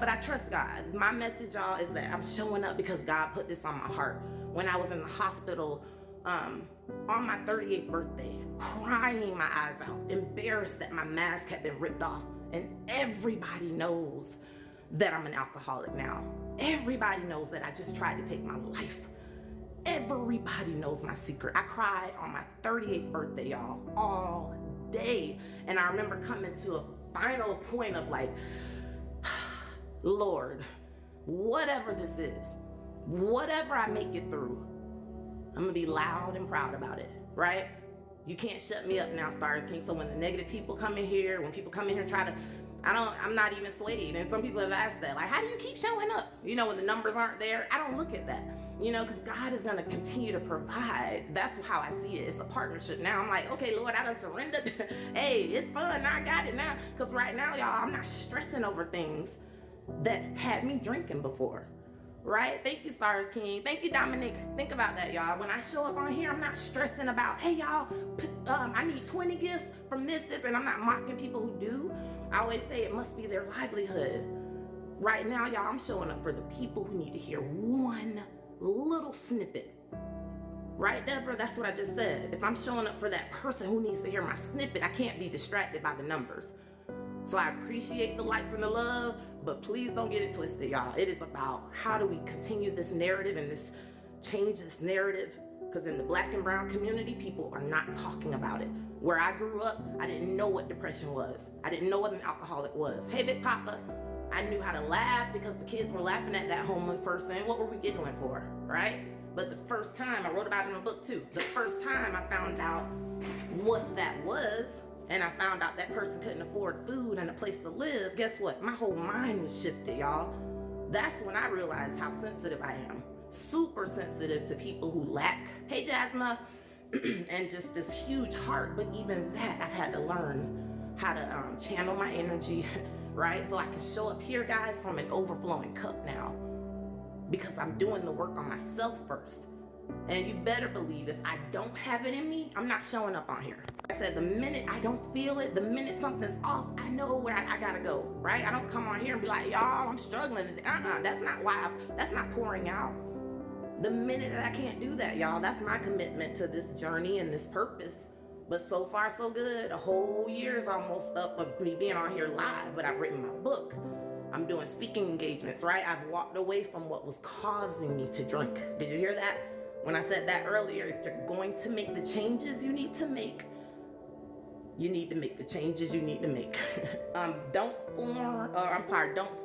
but I trust God. My message, y'all, is that I'm showing up because God put this on my heart. When I was in the hospital on my 38th birthday, crying my eyes out, embarrassed that my mask had been ripped off, and everybody knows that I'm an alcoholic now. Everybody knows that I just tried to take my life. Everybody knows my secret. I cried on my 38th birthday, y'all, all day. And I remember coming to a final point of like, Lord, whatever this is, whatever I make it through, I'm gonna be loud and proud about it, right? You can't shut me up now, Stars King. So when the negative people come in here, when people come in here try to, I'm not even swayed. And some people have asked that, like, how do you keep showing up? You know, when the numbers aren't there, I don't look at that, you know, because God is going to continue to provide. That's how I see it. It's a partnership now. I'm like, okay, Lord, I done surrendered. Hey, it's fun. I got it now. Because right now, y'all, I'm not stressing over things that had me drinking before. Right? Thank you, Stars King. Thank you, Dominic. Think about that, y'all. When I show up on here, I'm not stressing about, hey, y'all, I need 20 gifts from this, and I'm not mocking people who do. I always say it must be their livelihood. Right now, y'all, I'm showing up for the people who need to hear one little snippet. Right, Deborah? That's what I just said. If I'm showing up for that person who needs to hear my snippet, I can't be distracted by the numbers. So I appreciate the likes and the love, but please don't get it twisted, y'all. It is about how do we continue this narrative and change this narrative, because in the Black and brown community, people are not talking about it. Where I grew up, I didn't know what depression was. I didn't know what an alcoholic was. Hey, Big Papa, I knew how to laugh because the kids were laughing at that homeless person. What were we giggling for, right? But the first time, I wrote about it in a book too, the first time I found out what that was, and I found out that person couldn't afford food and a place to live, guess what? My whole mind was shifted, y'all. That's when I realized how sensitive I am. Super sensitive to people who lack, hey Jasmine, and just this huge heart. But even that, I've had to learn how to channel my energy, right? So I can show up here, guys, from an overflowing cup now, because I'm doing the work on myself first. And you better believe if I don't have it in me, I'm not showing up on here. I said, the minute I don't feel it, the minute something's off, I know where I gotta go, right? I don't come on here and be like, y'all, I'm struggling. That's not why, that's not pouring out. The minute that I can't do that, y'all, that's my commitment to this journey and this purpose. But so far, so good. A whole year is almost up of me being on here live, but I've written my book. I'm doing speaking engagements, right? I've walked away from what was causing me to drink. Did you hear that? When I said that earlier, if you're going to make the changes you need to make, you need to make the changes you need to make. Don't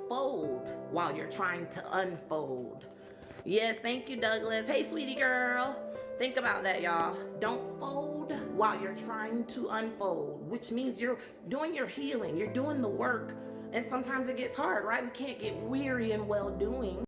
fold while you're trying to unfold. Yes, thank you, Douglas. Hey, sweetie girl. Think about that, y'all. Don't fold while you're trying to unfold, which means you're doing your healing, you're doing the work, and sometimes it gets hard, right? We can't get weary in well-doing.